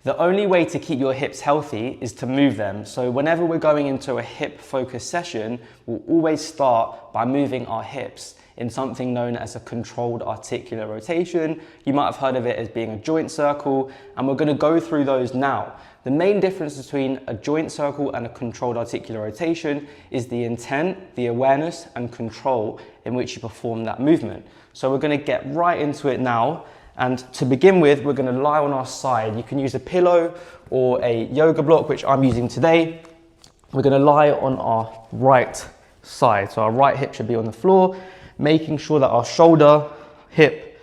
The only way to keep your hips healthy is to move them. So whenever we're going into a hip focused session, we'll always start by moving our hips in something known as a controlled articular rotation. You might have heard of it as being a joint circle, and we're going to go through those now. The main difference between a joint circle and a controlled articular rotation is the intent, the awareness and control in which you perform that movement. So we're going to get right into it now. And to begin with, we're going to lie on our side. You can use a pillow or a yoga block, which I'm using today. We're going to lie on our right side. So our right hip should be on the floor, making sure that our shoulder, hip,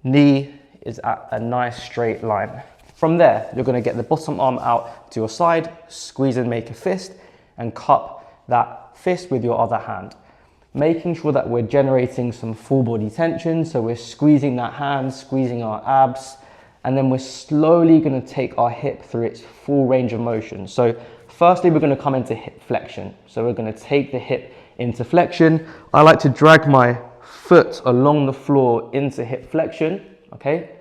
knee is at a nice straight line. From there, you're going to get the bottom arm out to your side, squeeze and make a fist, and cup that fist with your other hand. Making sure that we're generating some full body tension. So we're squeezing that hand, squeezing our abs, and then we're slowly going to take our hip through its full range of motion. So firstly, we're going to come into hip flexion. So we're going to take the hip into flexion. I like to drag my foot along the floor into hip flexion, okay?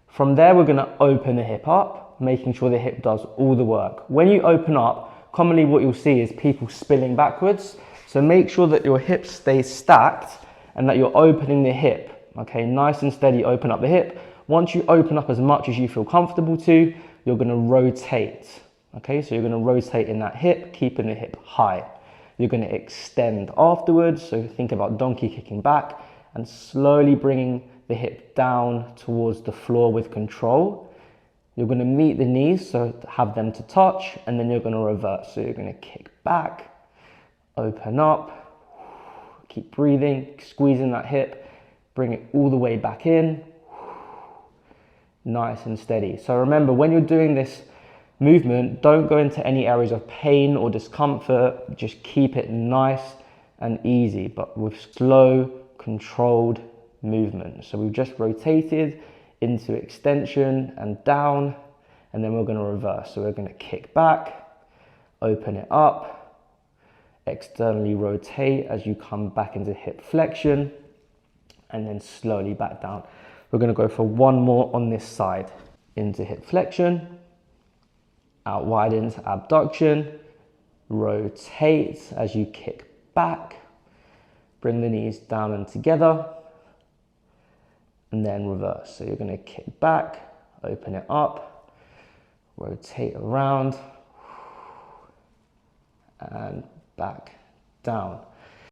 From there, we're going to open the hip up, making sure the hip does all the work. When you open up, commonly what you'll see is people spilling backwards. So make sure that your hips stay stacked and that you're opening the hip, okay? Nice and steady, open up the hip. Once you open up as much as you feel comfortable to, you're gonna rotate, okay? So you're gonna rotate in that hip, keeping the hip high. You're gonna extend afterwards, so think about donkey kicking back and slowly bringing the hip down towards the floor with control. You're gonna meet the knees, so have them to touch, and then you're gonna reverse. So you're gonna kick back, open up, keep breathing, squeezing that hip, bring it all the way back in, nice and steady. So remember, when you're doing this movement, don't go into any areas of pain or discomfort, just keep it nice and easy, but with slow, controlled movement. So we've just rotated into extension and down, and then we're going to reverse. So we're going to kick back, open it up, externally rotate as you come back into hip flexion, and then slowly back down. We're going to go for one more on this side. Into hip flexion, out wide into abduction, rotate as you kick back, bring the knees down and together, and then reverse. So you're going to kick back, open it up, rotate around, and back down.